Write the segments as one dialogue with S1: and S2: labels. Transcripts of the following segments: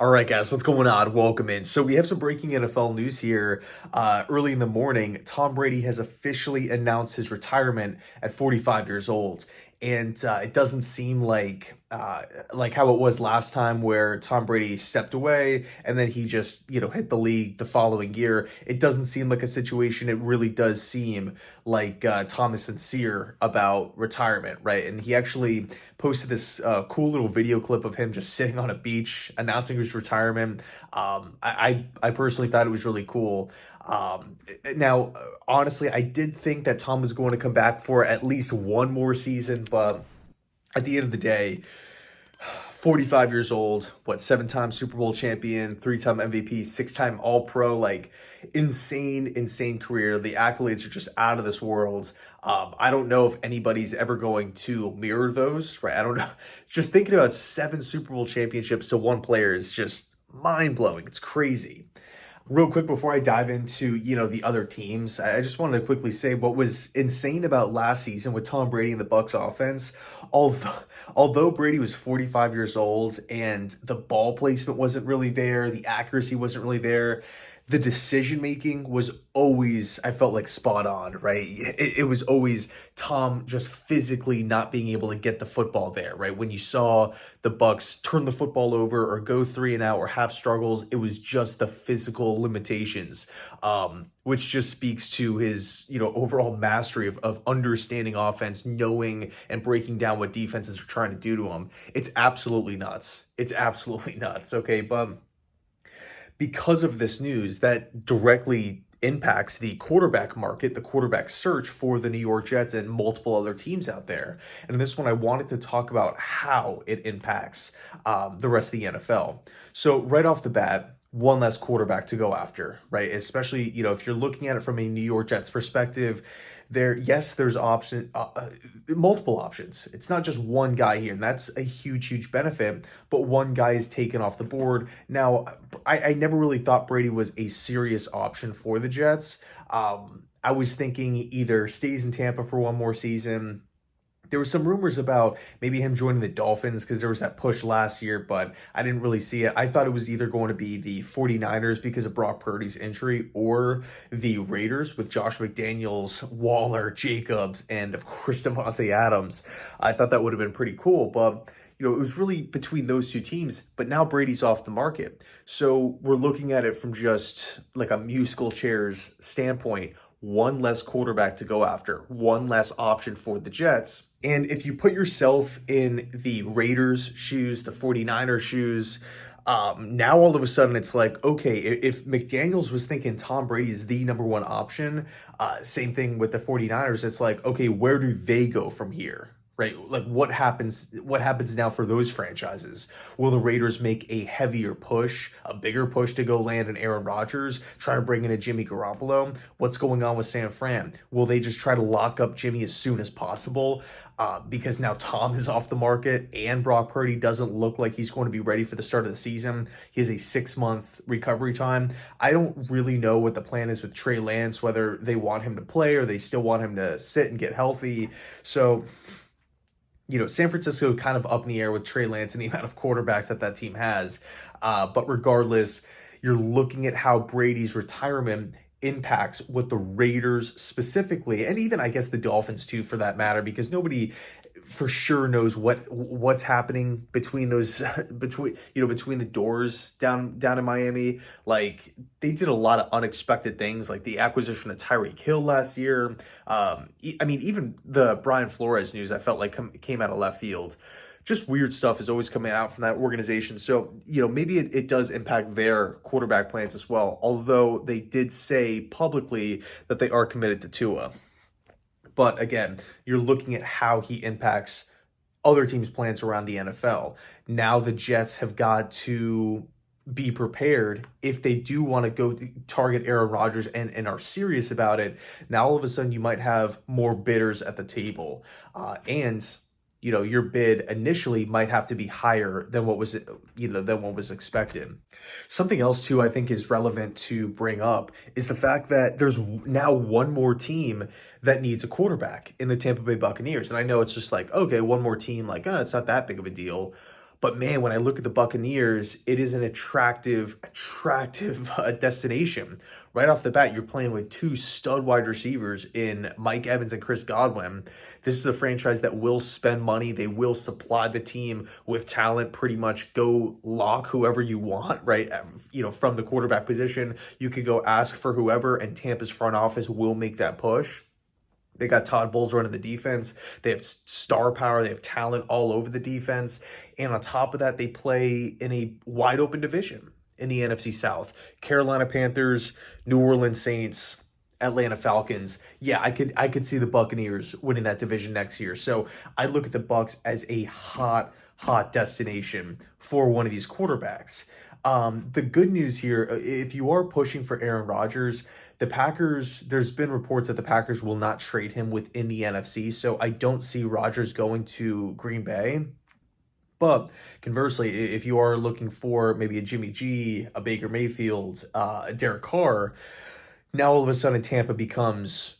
S1: All right, guys, what's going on? Welcome in. So we have some breaking NFL news here. Early in the morning, Tom Brady has officially announced his retirement at 45 years old. And it doesn't seem like how it was last time where Tom Brady stepped away and then he just, hit the league the following year. It doesn't seem like a situation. It really does seem like Tom is sincere about retirement, right? And he actually posted this cool little video clip of him just sitting on a beach announcing his retirement. I personally thought it was really cool. Now, honestly, I did think that Tom was going to come back for at least one more season, but at the end of the day, 45 years old, what, 7-time Super Bowl champion, 3-time MVP, 6-time All Pro, like insane career. The accolades are just out of this world. I don't know if anybody's ever going to mirror those, right? I don't know. Just thinking about 7 Super Bowl championships to one player is just mind blowing. It's crazy. Real quick before I dive into, the other teams, I just wanted to quickly say what was insane about last season with Tom Brady and the Bucs offense. Although Brady was 45 years old and the ball placement wasn't really there, the accuracy wasn't really there, the decision making was always, I felt like, spot on, right? It was always Tom just physically not being able to get the football there, right? When you saw the Bucs turn the football over or go 3 and out or have struggles, it was just the physical limitations, which just speaks to his, overall mastery of understanding offense, knowing and breaking down what defenses are trying to do to him. It's absolutely nuts. It's absolutely nuts. Okay, but because of this news, that directly impacts the quarterback market, the quarterback search for the New York Jets and multiple other teams out there. And in this one, I wanted to talk about how it impacts the rest of the NFL. So right off the bat, one less quarterback to go after, right? Especially, if you're looking at it from a New York Jets perspective, there's multiple options. It's not just one guy here, and that's a huge benefit, but one guy is taken off the board. Now, I never really thought Brady was a serious option for the Jets. I was thinking either stays in Tampa for one more season. There were some rumors about maybe him joining the Dolphins because there was that push last year, but I didn't really see it. I thought it was either going to be the 49ers because of Brock Purdy's injury or the Raiders with Josh McDaniels, Waller, Jacobs, and of course Devontae Adams. I thought that would have been pretty cool, but it was really between those two teams, but now Brady's off the market. So we're looking at it from just like a musical chairs standpoint. One less quarterback to go after, one less option for the Jets. And if you put yourself in the Raiders' shoes, the 49ers' shoes, now all of a sudden it's like, okay, if McDaniels was thinking Tom Brady is the number one option, same thing with the 49ers, it's like, okay, where do they go from here? Right? Like what happens now for those franchises? Will the Raiders make a heavier push, a bigger push to go land an Aaron Rodgers, try to bring in a Jimmy Garoppolo? What's going on with San Fran? Will they just try to lock up Jimmy as soon as possible? Because now Tom is off the market and Brock Purdy doesn't look like he's going to be ready for the start of the season. He has a 6-month recovery time. I don't really know what the plan is with Trey Lance, whether they want him to play or they still want him to sit and get healthy. So San Francisco kind of up in the air with Trey Lance and the amount of quarterbacks that team has. But regardless, you're looking at how Brady's retirement impacts what the Raiders specifically, and even I guess the Dolphins too, for that matter, because nobody for sure knows what's happening between those between the doors down in Miami. Like they did a lot of unexpected things, like the acquisition of Tyreek Hill last year. Even the Brian Flores news I felt like came out of left field. Just weird stuff is always coming out from that organization. So, maybe it does impact their quarterback plans as well, although they did say publicly that they are committed to Tua. But again, you're looking at how he impacts other teams' plans around the NFL. Now the Jets have got to be prepared if they do want to go target Aaron Rodgers and are serious about it. Now all of a sudden you might have more bidders at the table. And your bid initially might have to be higher than what was expected. Something else too I think is relevant to bring up is the fact that there's now one more team that needs a quarterback in the Tampa Bay Buccaneers. And I know it's just like, okay, one more team, like, it's not that big of a deal. But man, when I look at the Buccaneers, it is an attractive destination. Right off the bat, you're playing with two stud wide receivers in Mike Evans and Chris Godwin. This is a franchise that will spend money. They will supply the team with talent, pretty much go lock whoever you want, right? From the quarterback position, you could go ask for whoever, and Tampa's front office will make that push. They got Todd Bowles running the defense. They have star power. They have talent all over the defense. And on top of that, they play in a wide open division in the NFC South. Carolina Panthers, New Orleans Saints, Atlanta Falcons. Yeah, I could see the Buccaneers winning that division next year. So I look at the Bucs as a hot destination for one of these quarterbacks. The good news here, if you are pushing for Aaron Rodgers, the Packers, there's been reports that the Packers will not trade him within the NFC, so I don't see Rodgers going to Green Bay. But conversely, if you are looking for maybe a Jimmy G, a Baker Mayfield, a Derek Carr, now all of a sudden Tampa becomes,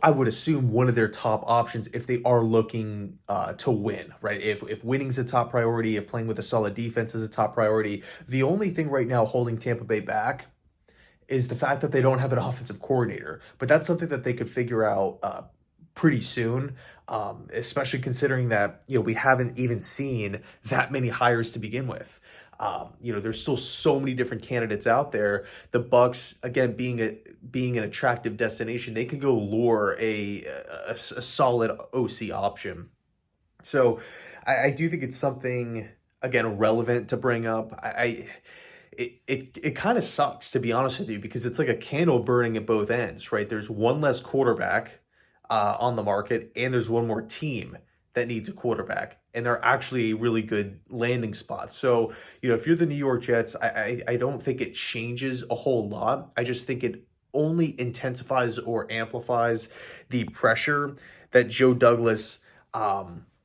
S1: I would assume, one of their top options if they are looking to win, right? If winning's a top priority, if playing with a solid defense is a top priority. The only thing right now holding Tampa Bay back is the fact that they don't have an offensive coordinator. But that's something that they could figure out pretty soon, especially considering that, we haven't even seen that many hires to begin with. There's still so many different candidates out there. The Bucs, again, being an attractive destination, they could go lure a solid OC option. So I do think it's something, again, relevant to bring up. It kind of sucks, to be honest with you, because it's like a candle burning at both ends, right? There's one less quarterback on the market, and there's one more team that needs a quarterback, and they're actually a really good landing spot. So, if you're the New York Jets, I don't think it changes a whole lot. I just think it only intensifies or amplifies the pressure that Joe Douglas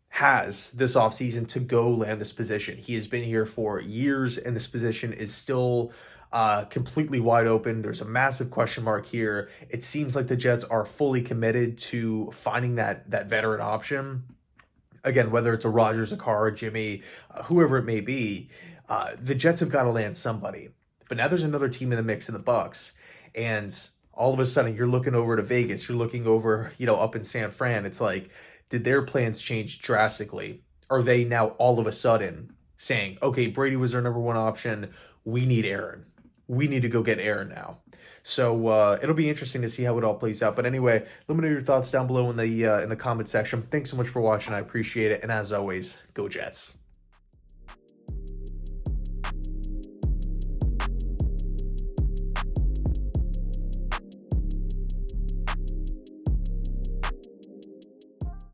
S1: has this offseason to go land this position. He has been here for years, and this position is still completely wide open. There's a massive question mark here. It seems like the Jets are fully committed to finding that veteran option. Again, whether it's a Rodgers, a Carr, Jimmy, whoever it may be, the Jets have got to land somebody. But now there's another team in the mix in the Bucs, and all of a sudden you're looking over to Vegas. You're looking over, up in San Fran. It's like, did their plans change drastically? Are they now all of a sudden saying, okay, Brady was our number one option. We need Aaron. We need to go get Aaron now. So it'll be interesting to see how it all plays out. But anyway, let me know your thoughts down below in the comment section. Thanks so much for watching. I appreciate it. And as always, go Jets.